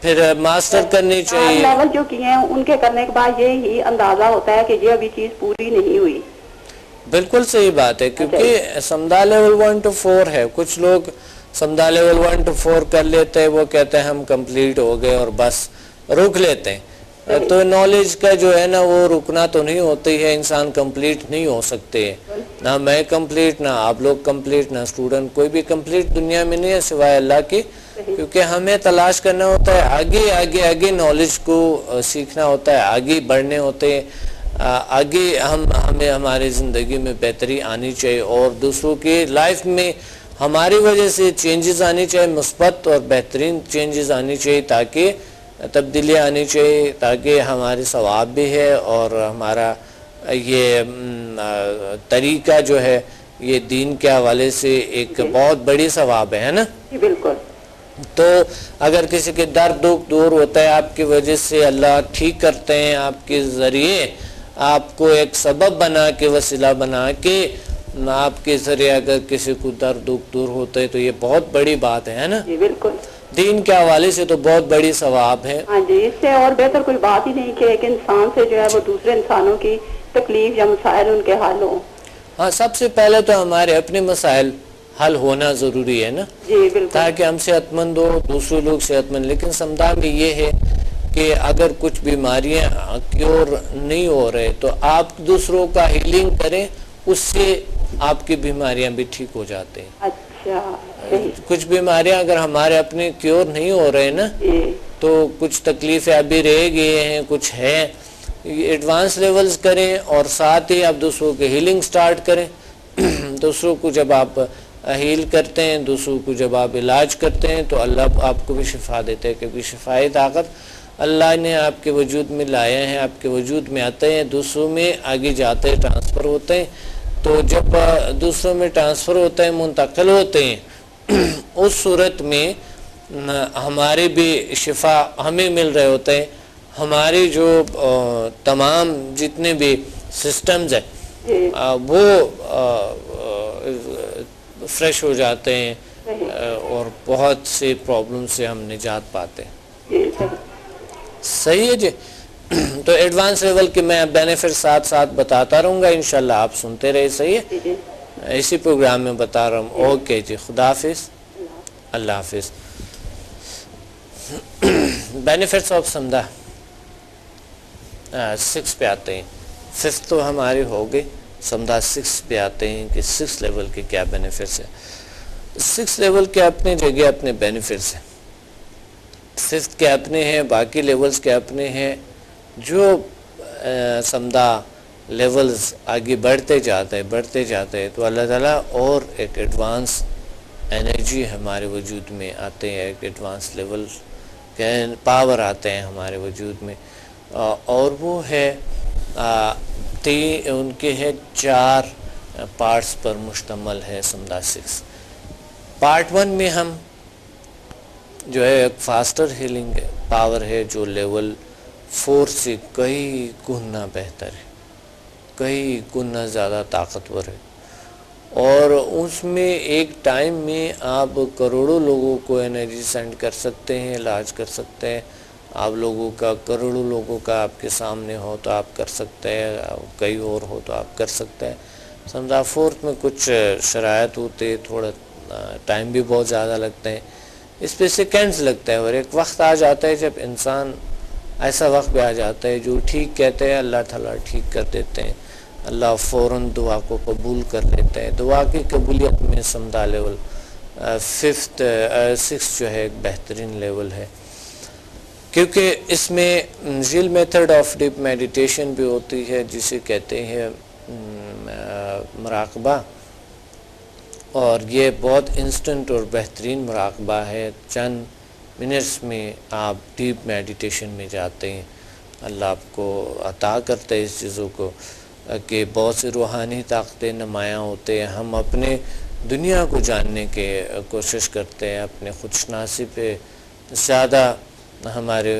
پھر ماسٹر کرنی چاہیے. لیول جو کیے ہیں ان کے کرنے کے بعد یہی اندازہ ہوتا ہے کہ یہ ابھی چیز پوری نہیں ہوئی. بالکل صحیح بات ہے, کیونکہ سمدھا لیول 1 to 4 ہے. کچھ لوگ سمدھا لیول 1 to 4 کر لیتے ہیں, وہ کہتے ہیں ہم کمپلیٹ ہو گئے اور بس رک لیتے ہیں. تو نالج کا جو ہے نا وہ رکنا تو نہیں ہوتی ہے, انسان کمپلیٹ نہیں ہو سکتے, نہ میں کمپلیٹ, نہ آپ لوگ کمپلیٹ, نہ اسٹوڈنٹ, کوئی بھی کمپلیٹ دنیا میں نہیں ہے سوائے اللہ کی. کیونکہ ہمیں تلاش کرنا ہوتا ہے, آگے آگے آگے نالج کو سیکھنا ہوتا ہے, آگے بڑھنے ہوتے ہیں, آگے ہمیں ہماری زندگی میں بہتری آنی چاہیے اور دوسروں کی لائف میں ہماری وجہ سے چینجز آنی چاہیے, مثبت اور بہترین چینجز آنی چاہیے, تاکہ تبدیلی آنی چاہیے, تاکہ ہماری ثواب بھی ہے اور ہمارا یہ طریقہ جو ہے یہ دین کے حوالے سے ایک بہت بڑی ثواب ہے نا. بالکل. تو اگر کسی کے درد دکھ دور ہوتا ہے آپ کی وجہ سے, اللہ ٹھیک کرتے ہیں آپ کے ذریعے, آپ کو ایک سبب بنا کے, وسیلہ بنا کے آپ کے ذریعے اگر کسی کو درد دکھ دور ہوتا ہے تو یہ بہت بڑی بات ہے نا. جی بالکل. دین کے حوالے سے تو بہت بڑی ثواب ہے. ہاں جی, اس سے اور بہتر کوئی بات ہی نہیں کہ ایک انسان سے جو ہے وہ دوسرے انسانوں کی تکلیف یا مسائل ان کے حل ہوں. ہاں, سب سے پہلے تو ہمارے اپنے مسائل حل ہونا ضروری ہے نا. جی بالکل. تاکہ ہم صحت مند ہو, دوسرے لوگ صحت مند. لیکن سمدھا میں یہ ہے کہ اگر کچھ بیماریاں کیور نہیں ہو رہے تو آپ دوسروں کا ہیلنگ کریں, اس سے آپ کی بیماریاں بھی ٹھیک ہو جاتے ہیں. اچھا. کچھ بیماریاں اگر ہمارے اپنے کیور نہیں ہو رہے نا تو کچھ تکلیفیں ابھی رہ گئے ہیں, کچھ ہیں, ایڈوانس لیولز کریں اور ساتھ ہی آپ دوسروں کے ہیلنگ سٹارٹ کریں. دوسروں کو جب آپ ہیل کرتے ہیں, دوسروں کو جب آپ علاج کرتے ہیں تو اللہ آپ کو بھی شفا دیتے ہیں, کیونکہ شفائی طاقت اللہ نے آپ کے وجود میں لایا ہے, آپ کے وجود میں آتے ہیں, دوسروں میں آگے جاتے ہیں, ٹرانسفر ہوتے ہیں. تو جب دوسروں میں ٹرانسفر ہوتے ہیں, منتقل ہوتے ہیں, اس صورت میں ہمارے بھی شفا ہمیں مل رہے ہوتے ہیں. ہماری جو تمام جتنے بھی سسٹمز ہیں وہ فریش ہو جاتے ہیں اور بہت سی پرابلم سے ہم نجات پاتے ہیں. صحیح ہے جی. تو ایڈوانس لیول کے میں بینیفٹ ساتھ ساتھ بتاتا رہوں گا, انشاءاللہ آپ سنتے رہے. صحیح ہے, اسی پروگرام میں بتا رہا ہوں. اوکے جی, خدا حافظ, اللہ حافظ. بینیفٹس آف سمدھا 6 پہ آتے ہیں. 5th تو ہماری ہو گئی, سمدھا 6 پہ آتے ہیں کہ 6 لیول کے کیا بینیفٹس ہیں. 6 لیول کے اپنے جگہ اپنے بینیفٹس ہیں, 5th کے اپنے ہیں, باقی لیولز کے اپنے ہیں. جو سمدھا لیولز آگے بڑھتے جاتے ہیں تو اللہ تعالیٰ اور ایک ایڈوانس انرجی ہمارے وجود میں آتے ہیں, ایک ایڈوانس لیول کے پاور آتے ہیں ہمارے وجود میں, اور وہ ہے ان کے ہے 4 پارٹس پر مشتمل ہے سمدھا 6. پارٹ 1 میں ہم جو ہے ایک فاسٹر ہیلنگ پاور ہے جو لیول 4 سے کئی گنا بہتر ہے, کئی گنا زیادہ طاقتور ہے, اور اس میں ایک ٹائم میں آپ کروڑوں لوگوں کو انرجی سینڈ کر سکتے ہیں, علاج کر سکتے ہیں. آپ لوگوں کا کروڑوں لوگوں کا آپ کے سامنے ہو تو آپ کر سکتے ہیں, کئی اور ہو تو آپ کر سکتے ہیں. سمدھا 4 میں کچھ شرائط ہوتے, تھوڑا ٹائم بھی بہت زیادہ لگتے ہیں, اس پہ سیکنڈز لگتا ہے. اور ایک وقت آ جاتا ہے جب انسان, ایسا وقت بھی آ جاتا ہے جو ٹھیک کہتے ہیں اللہ تعالیٰ ٹھیک کر دیتے ہیں, اللہ فوراً دعا کو قبول کر لیتے ہیں. دعا کی قبولیت میں سمدھا لیول 6 جو ہے ایک بہترین لیول ہے, کیونکہ اس میں ذیل میتھڈ آف ڈیپ میڈیٹیشن بھی ہوتی ہے جسے کہتے ہیں مراقبہ, اور یہ بہت انسٹنٹ اور بہترین مراقبہ ہے. چند منٹس میں آپ ڈیپ میڈیٹیشن میں جاتے ہیں, اللہ آپ کو عطا کرتے ہیں اس چیزوں کو کہ بہت سی روحانی طاقتیں نمایاں ہوتے ہیں. ہم اپنے دنیا کو جاننے کے کوشش کرتے ہیں, اپنے خودشناسی پہ زیادہ ہمارے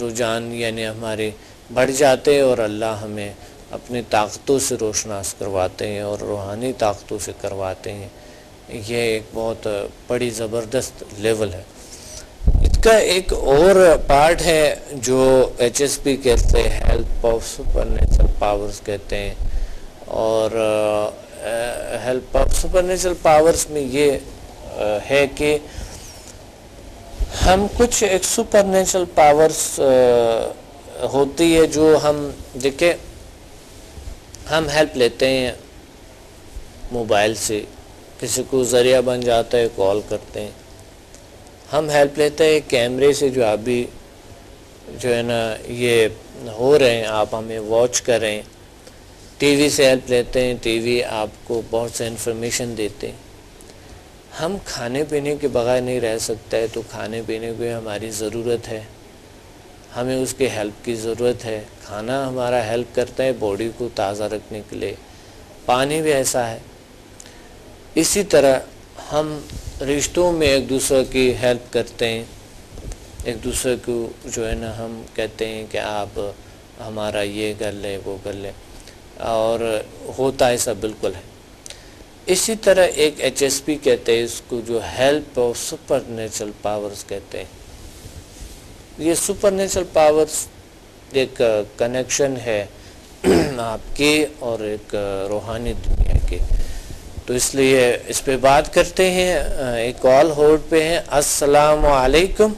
رجحان یعنی ہمارے بڑھ جاتے ہیں, اور اللہ ہمیں اپنی طاقتوں سے روشناس کرواتے ہیں اور روحانی طاقتوں سے کرواتے ہیں. یہ ایک بہت بڑی زبردست لیول ہے. کا ایک اور پارٹ ہے جو ایچ ایس پی کہتے ہیں، help of super natural powers کہتے ہیں، اور help of super natural powers میں یہ ہے کہ ہم کچھ ایک سپر نیچرل پاورز ہوتی ہے جو ہم دیکھیں، ہم ہیلپ لیتے ہیں موبائل سے، کسی کو ذریعہ بن جاتا ہے کال کرتے ہیں، ہم ہیلپ لیتے ہیں کیمرے سے جو ابھی جو ہے نا یہ ہو رہے ہیں، آپ ہمیں واچ کر رہے ہیں، ٹی وی سے ہیلپ لیتے ہیں، ٹی وی آپ کو بہت سے انفارمیشن دیتے ہیں۔ ہم کھانے پینے کے بغیر نہیں رہ سکتے، تو کھانے پینے کی ہماری ضرورت ہے، ہمیں اس کے ہیلپ کی ضرورت ہے۔ کھانا ہمارا ہیلپ کرتا ہے باڈی کو تازہ رکھنے کے لیے، پانی بھی ایسا ہے۔ اسی طرح ہم رشتوں میں ایک دوسرے کی ہیلپ کرتے ہیں، ایک دوسرے کو جو ہے نا ہم کہتے ہیں کہ آپ ہمارا یہ کر لے وہ کر لے، اور ہوتا ایسا بالکل ہے۔ اسی طرح ایک ایچ ایس پی کہتے ہیں اس کو، جو help of super natural powers کہتے ہیں۔ یہ سپر نیچرل پاورز ایک کنیکشن ہے آپ کی اور ایک روحانی دنیا کے، تو اس لیے اس پہ بات کرتے ہیں۔ ایک کال ہولڈ پہ ہیں۔ السلام علیکم۔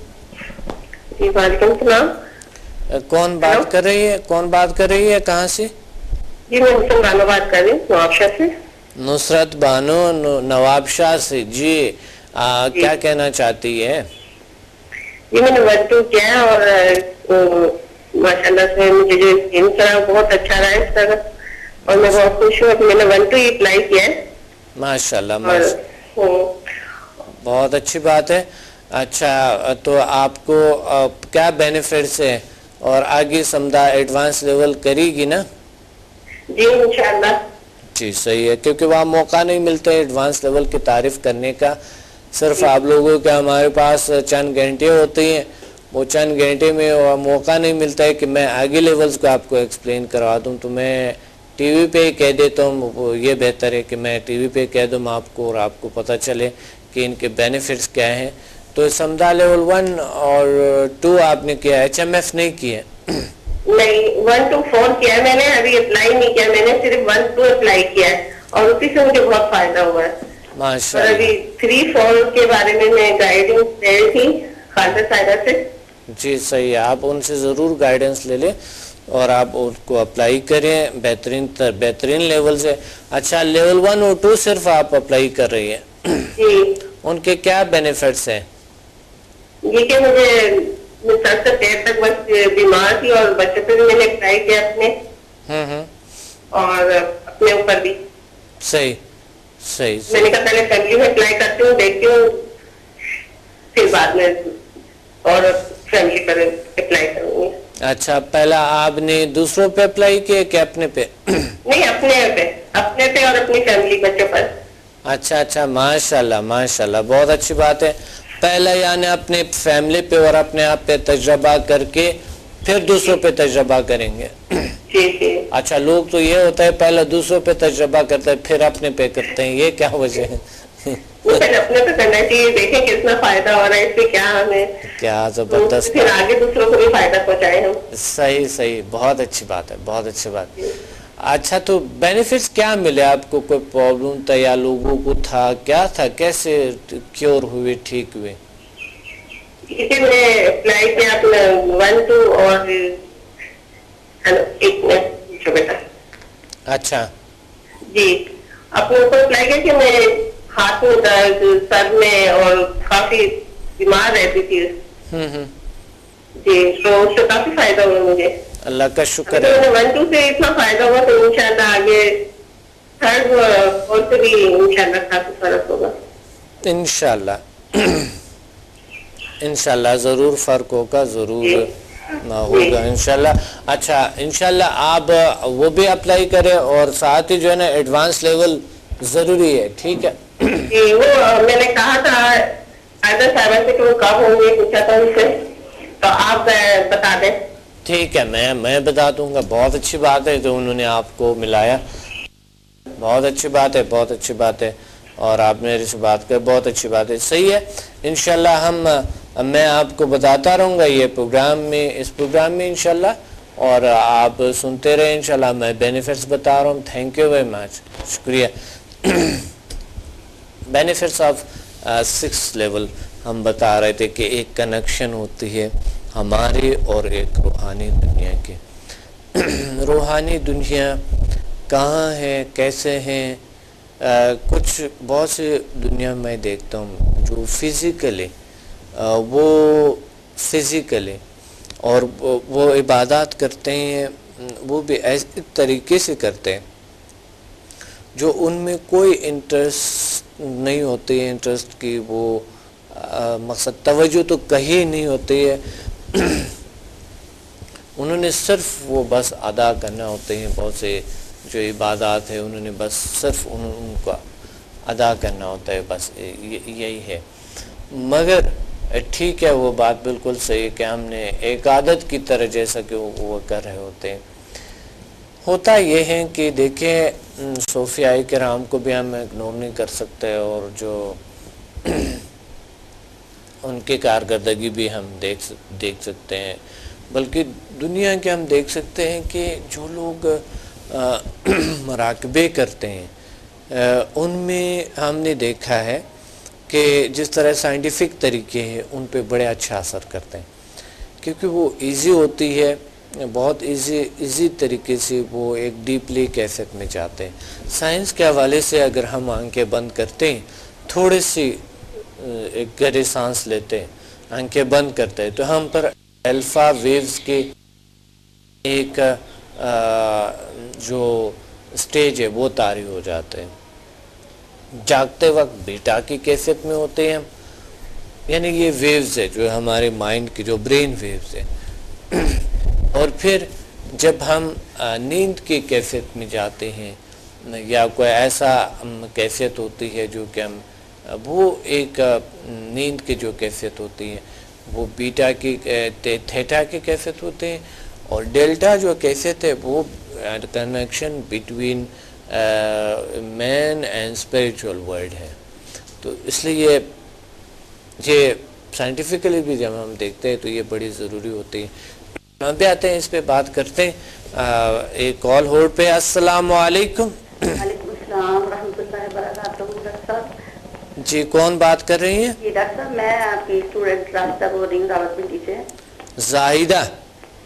جی وعلیکم السلام۔ کون بات کر رہی ہے؟ کون بات کر رہی ہے؟ کہاں سے؟ جی میں نصرت بانو بات کر رہی ہوں نوابشاہ سے۔ نصرت بانو نواب شاہ سے، جی کیا کہنا چاہتی ہے؟ جی میں نے 1-2 کیا اور ماشاءاللہ سے مجھے جو انسان بہت اچھا رہا ہے اس طرح، اور میں بہت خوش ہوں کہ میں نے 1-2 ہی اپلائی کیا ہے۔ ماشاءاللہ بہت اچھی بات ہے۔ اچھا تو آپ کو کیا بینیفٹس ہیں، اور آگے سمدھا ایڈوانس لیول کرے گی نا؟ جی انشاءاللہ۔ جی صحیح ہے، کیونکہ وہاں موقع نہیں ملتا ہے ایڈوانس لیول کی تعریف کرنے کا، صرف آپ لوگوں کے ہمارے پاس چند گھنٹے ہوتے ہیں، وہ چند گھنٹے میں موقع نہیں ملتا ہے کہ میں آگے لیولز کو آپ کو ایکسپلین کروا دوں، تو میں ٹی وی پہ کہہ دیتا ہوں، یہ بہتر ہے کہ میں ٹی وی پہ کہہ دوں آپ کو، اور آپ کو پتہ چلے کہ ان کے بینیفٹس کیا ہیں۔ تو سمدھا لیول 1 اور 2 آپ نے کیا ہے، ایچ ایم ایف نہیں کیا؟ نہیں 1-4 کیا ہے میں نے، ابھی اپلائی نہیں کیا، میں نے صرف 1-2 اپلائی کیا ہے، اور اسی سے مجھے بہت فائدہ ہوا ہے۔ اور ابھی 3-4 کے بارے میں گائیڈنس لے رہی تھی خالدہ صاحبہ سے۔ جی صحیح ہے، آپ ان سے ضرور گائیڈنس لے لیں اور آپ اس کو اپلائی کریں، بہترین لیول سے۔ اچھا لیول 1 اور 2 صرف آپ اپلائی کر رہی ہیں، جی ان کے کیا بینیفٹس ہیں؟ یہ کہ میں سر سے پیر تک بس بیمار تھی، اور بچوں پہ بھی میں نے اپلائی کیا اپنے، اور اپنے اوپر بھی۔ صحیح صحیح میں نے کہا پہلے فیملی میں اپلائی کرتی ہوں، دیکھتی ہوں، پھر بعد میں اور فیملی پر اپلائی کروں گی۔ اچھا پہلا آپ نے دوسروں پہ اپلائی کیا کہ اپنے پہ؟ نہیں اپنے پہ اور اپنی فیملی بچوں پر۔ اچھا ماشاءاللہ ماشاءاللہ بہت اچھی بات ہے۔ پہلا یعنی اپنے فیملی پہ اور اپنے آپ پہ تجربہ کر کے پھر دوسروں پہ تجربہ کریں گے۔ جی اچھا لوگ تو یہ ہوتا ہے پہلے دوسروں پہ تجربہ کرتے ہیں پھر اپنے پہ کرتے ہیں، یہ کیا وجہ ہے؟ پہلے اپنے پہ کرنا چاہیے، دیکھیں کتنا فائدہ ہو رہا ہے اس سے، کیا ہمیں کیا زبردست، پھر آگے دوسروں کو بھی فائدہ پہنچائے ہم۔ صحیح بہت اچھی بات ہے، بہت اچھی بات۔ اچھا تو بینیفٹس کیا ملے آپ کو؟ کوئی پرابلم تھا یا لوگوں کو تھا، کیا تھا، کیسے کیور ہوئے، ٹھیک ہوئے؟ میں نے اپلائی کیا اپنا 1-2 اور ایک بیٹا۔ اچھا جی اپنے اوپر اپلائی کیا کہ میں ہاتھ میں درد، سر میں، اور کافی بیمار رہتی تھی۔ جی تو اس سے کافی فائدہ ہوا مجھے، اللہ کا شکر ہے۔ 1-2 سے اتنا فائدہ ہوا تو انشاءاللہ آگے 3rd اور سے بھی انشاءاللہ کافی فرق ہوگا۔ انشاءاللہ ضرور فرق ہوگا، ضرور ہوگا انشاءاللہ۔ اچھا انشاءاللہ آپ وہ بھی اپلائی کریں، اور ساتھ ہی جو ہے نا ایڈوانس لیول ضروری ہے، ٹھیک ہے؟ جی وہ میں نے کہا تھا عائدہ صاحبہ سے کہ وہ کب ہوں گے، پوچھا تھا ان سے، تو آپ بتا دیں۔ ٹھیک ہے میں بتا دوں گا، بہت اچھی بات ہے جو انہوں نے آپ کو ملایا، بہت اچھی بات ہے، بہت اچھی بات ہے، اور آپ میرے سے بات کر بہت اچھی بات ہے، صحیح ہے۔ انشاءاللہ ہم اب میں آپ کو بتاتا رہوں گا یہ پروگرام میں، اس پروگرام میں انشاءاللہ، اور آپ سنتے رہے انشاءاللہ. میں بینیفٹس بتا رہا ہوں. تھینک یو ویری مچ، شکریہ. بینیفٹس آف 6 لیول ہم بتا رہے تھے کہ ایک کنیکشن ہوتی ہے ہماری اور ایک روحانی دنیا کی. روحانی دنیا کہاں ہے، کیسے ہیں؟ کچھ بہت سے دنیا میں دیکھتا ہوں جو فزیکلی اور وہ عبادات کرتے ہیں، وہ بھی ایسے طریقے سے کرتے ہیں جو ان میں کوئی انٹرسٹ نہیں ہوتی ہے، انٹرسٹ کی وہ مقصد توجہ تو کہیں نہیں ہوتی ہے. انہوں نے صرف وہ بس ادا کرنا ہوتے ہیں. بہت سے جو عبادات ہے انہوں نے بس صرف ان کو ادا کرنا ہوتا ہے، بس یہی ہے. مگر ٹھیک ہے، وہ بات بالکل صحیح ہے کہ ہم نے ایک عادت کی طرح جیسا کہ وہ کر رہے ہوتے ہیں. ہوتا یہ ہے کہ دیکھیں صوفیاء کرام کو بھی ہم اگنور نہیں کر سکتے، اور جو ان کی کارکردگی بھی ہم دیکھ سکتے ہیں، بلکہ دنیا کے ہم دیکھ سکتے ہیں کہ جو لوگ مراقبے کرتے ہیں ان میں ہم نے دیکھا ہے کہ جس طرح سائنٹیفک طریقے ہیں ان پہ بڑے اچھا اثر کرتے ہیں، کیونکہ وہ ایزی ہوتی ہے، بہت ایزی طریقے سے وہ ایک ڈیپلی کیفیت میں جاتے ہیں. سائنس کے حوالے سے اگر ہم آنکھیں بند کرتے ہیں، تھوڑی سی ایک گہری سانس لیتے ہیں، آنکھیں بند کرتے ہیں، تو ہم پر الفا ویوز کے ایک جو سٹیج ہے وہ طاری ہو جاتے ہیں. جاگتے وقت بیٹا کی کیفیت میں ہوتے ہیں، یعنی یہ ویوز ہے جو ہمارے مائنڈ کی جو برین ویوز ہے. اور پھر جب ہم نیند کی کیفیت میں جاتے ہیں یا کوئی ایسا کیفیت ہوتی ہے جو کہ ہم وہ ایک نیند کی جو کیفیت ہوتی ہے وہ بیٹا کی تھیٹا کی کیفیت ہوتے ہیں، اور ڈیلٹا جو کیفیت ہے وہ connection between man and spiritual world ہے. تو اس لیے یہ سائنٹیفکلی بھی جب ہم دیکھتے ہیں تو یہ بڑی ضروری ہوتی ہے. ہم بھی آتے ہیں اس پہ بات کرتے ہیں. ایک کال ہولڈ پہ. السلام علیکم. وعلیکم السلام ورحمۃ اللہ وبرکاتہ. ڈاکٹر صاحب جی کون بات کر رہی ہیں؟ جی ڈاکٹر صاحب میں آپ کی اسٹوڈنٹ راشدہ بول رہی ہوں راولپنڈی سے. زاہدہ؟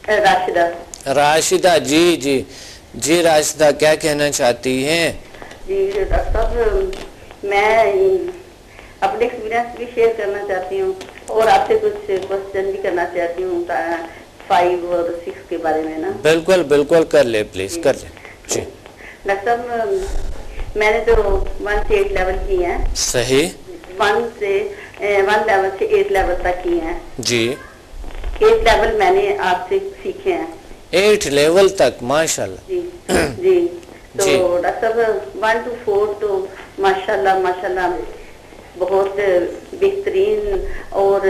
راشدہ. جی راشدہ کیا کہنا چاہتی ہیں؟ جی ڈاکٹر صاحب میں اپنے ایکسپیرینس بھی شیئر کرنا چاہتی ہوں اور آپ سے کچھ کوشچن بھی کرنا چاہتی ہوں 5 اور 6 کے بارے میں نا. بالکل کر لے پلیز کر لے. جی ڈاکٹر صاحب میں نے تو 1 سے 8 لیول کی ہیں. صحیح. 1 لیول سے 8 لیول تک کی ہیں. جی 8 لیول میں نے آپ سے سیکھے ہیں. 8 لیول تک ماشاءاللہ. جی تو ڈاکٹر صاحب 1 to 4 تو ماشاءاللہ بہت بہترین اور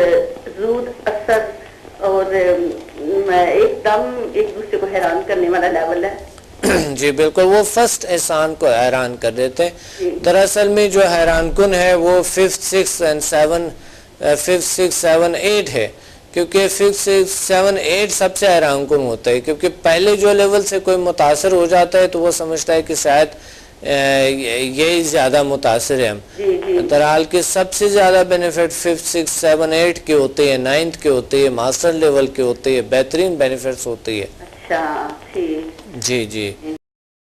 زود اثر اور ایک دم ایک دوسرے کو حیران کرنے والا لیول ہے. جی بالکل، وہ فرسٹ احسان کو حیران کر دیتے ہیں. دراصل میں جو حیران کن ہے وہ 5th 6th and 5th 6th 7 8 ہے، کیونکہ 5th 6th 7 8 سب سے حیران کن ہوتا ہے، کیونکہ پہلے جو لیول سے کوئی متاثر ہو جاتا ہے تو وہ سمجھتا ہے کہ شاید یہی زیادہ متاثر ہے ہم. درحال کے سب سے زیادہ بینیفٹ 5th 6th 7 8 کے ہوتے ہیں، 9th کے ہوتے ہیں، ماسٹر لیول کے ہوتے ہیں، بہترین بینیفٹس ہوتی ہے. اچھا ٹھیک. جی